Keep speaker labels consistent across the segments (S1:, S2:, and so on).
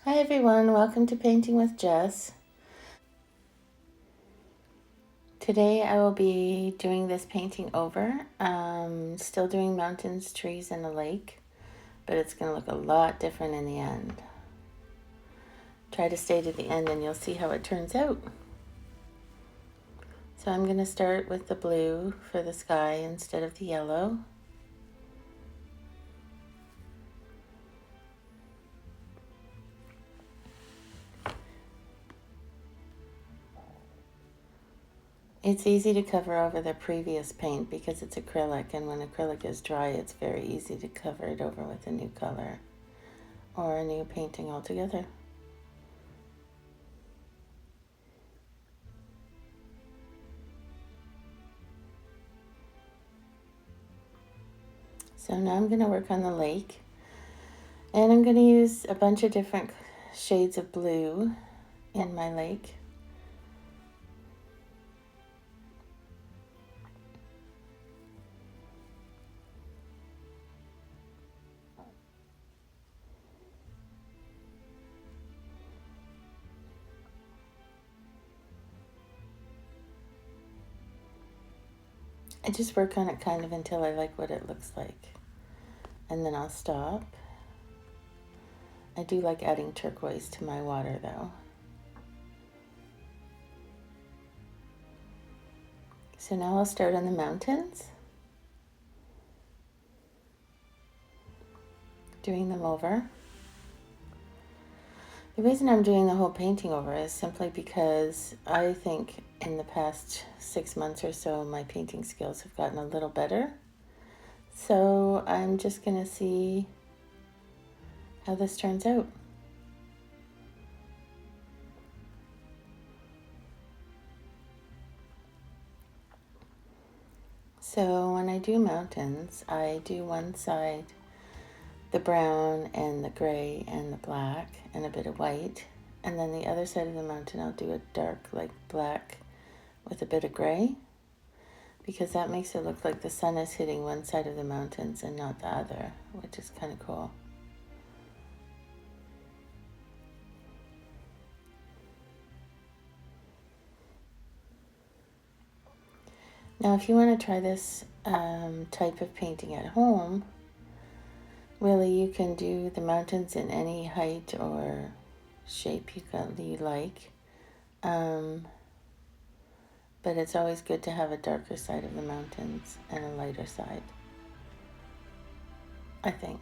S1: Hi everyone, welcome to Painting with Jess. Today I will be doing this painting over. Still doing mountains, trees, and a lake, but it's going to look a lot different in the end. Try to stay to the end and you'll see how it turns out. So I'm going to start with the blue for the sky instead of the yellow. It's easy to cover over the previous paint because it's acrylic, and when acrylic is dry, it's very easy to cover it over with a new color or a new painting altogether. So now I'm going to work on the lake, and I'm going to use a bunch of different shades of blue in my lake. I just work on it kind of until I like what it looks like, and then I'll stop. I do like adding turquoise to my water though. So now I'll start on the mountains, doing them over. The reason I'm doing the whole painting over is simply because I think in the past 6 months or so my painting skills have gotten a little better. So I'm just going to see how this turns out. So when I do mountains, I do one side the brown and the gray and the black and a bit of white, and then the other side of the mountain I'll do a dark like black with a bit of gray, because that makes it look like the sun is hitting one side of the mountains and not the other, which is kind of cool. Now if you want to try this type of painting at home, really you can do the mountains in any height or shape you like. But it's always good to have a darker side of the mountains and a lighter side, I think.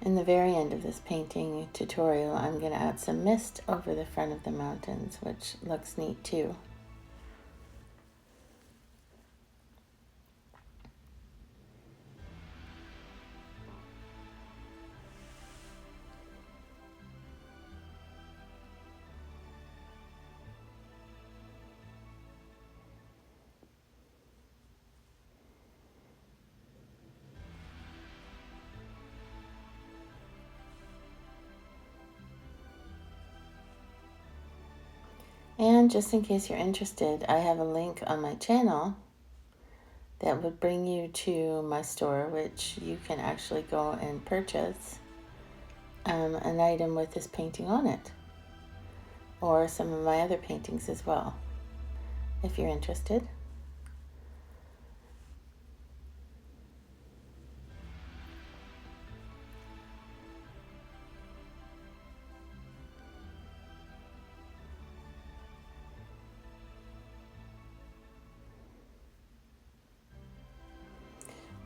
S1: In the very end of this painting tutorial, I'm going to add some mist over the front of the mountains, which looks neat too. And just in case you're interested, I have a link on my channel that would bring you to my store, which you can actually go and purchase an item with this painting on it, or some of my other paintings as well, if you're interested.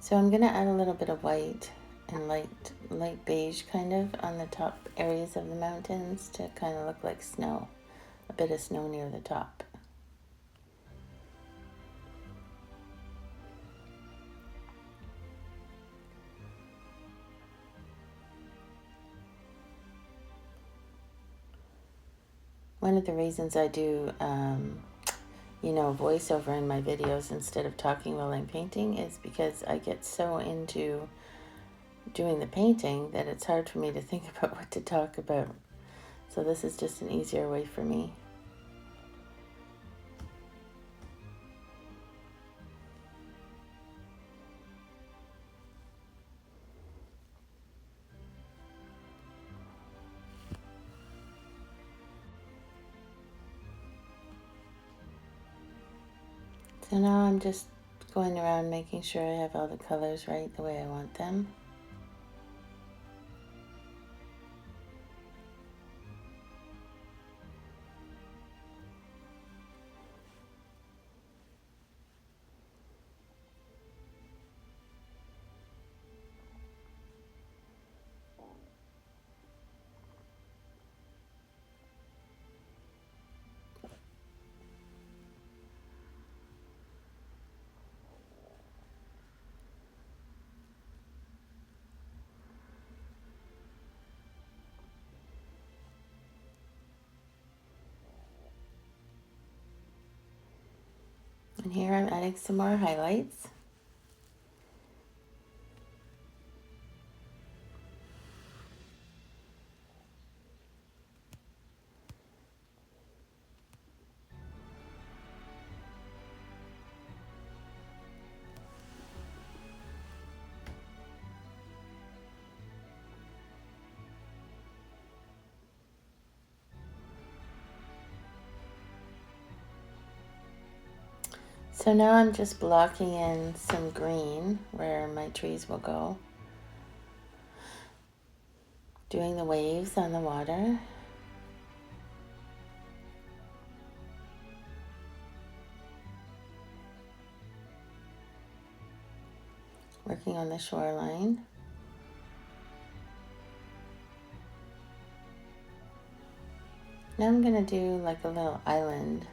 S1: So I'm going to add a little bit of white and light beige kind of on the top areas of the mountains to kind of look like snow, a bit of snow near the top. One of the reasons I do, voiceover in my videos instead of talking while I'm painting is because I get so into doing the painting that it's hard for me to think about what to talk about. So this is just an easier way for me. So now I'm just going around making sure I have all the colors right the way I want them. And here I'm adding some more highlights. So now I'm just blocking in some green where my trees will go. Doing the waves on the water. Working on the shoreline. Now I'm going to do like a little island,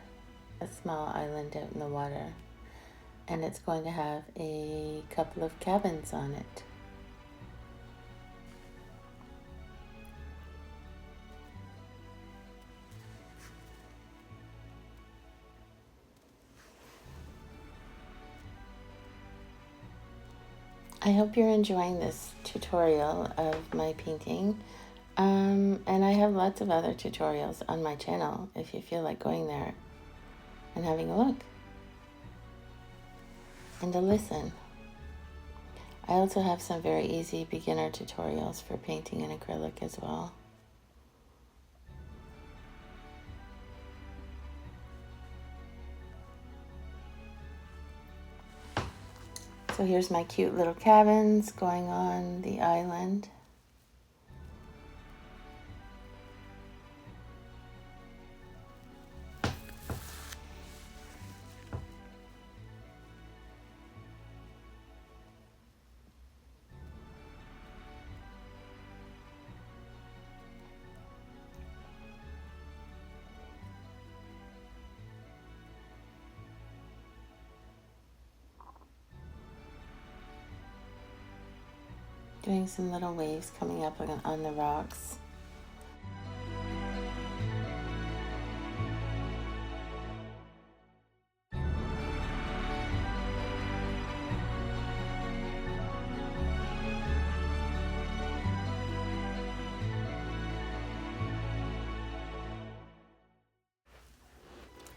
S1: a small island out in the water. And it's going to have a couple of cabins on it. I hope you're enjoying this tutorial of my painting. And I have lots of other tutorials on my channel if you feel like going there and having a look and to listen. I also have some very easy beginner tutorials for painting in acrylic as well. So here's my cute little cabins going on the island. Doing some little waves coming up on the rocks.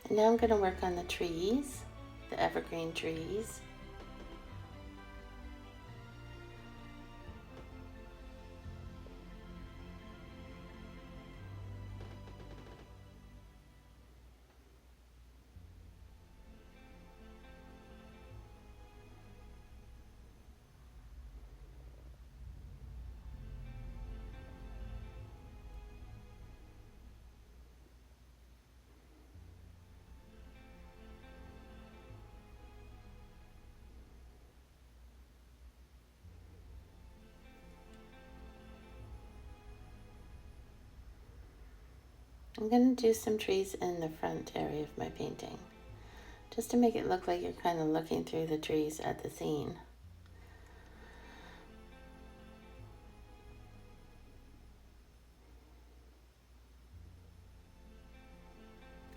S1: And now I'm going to work on the trees, the evergreen trees. I'm going to do some trees in the front area of my painting, just to make it look like you're kind of looking through the trees at the scene.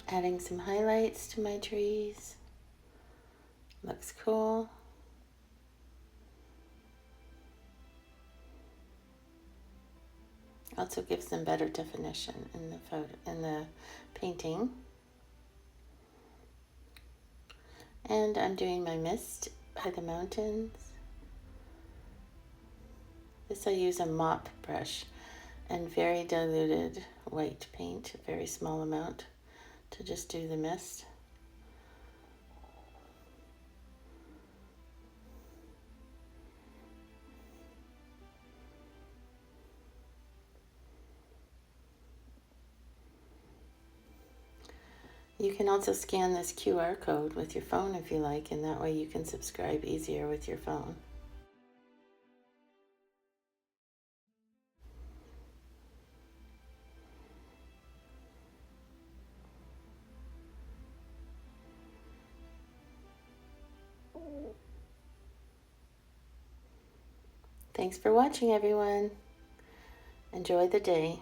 S1: Adding some highlights to my trees. Looks cool. Also gives them better definition in the photo, in the painting. And I'm doing my mist by the mountains. This I use a mop brush and very diluted white paint, a very small amount, to just do the mist. You can also scan this QR code with your phone if you like, and that way you can subscribe easier with your phone. Thanks for watching, everyone. Enjoy the day.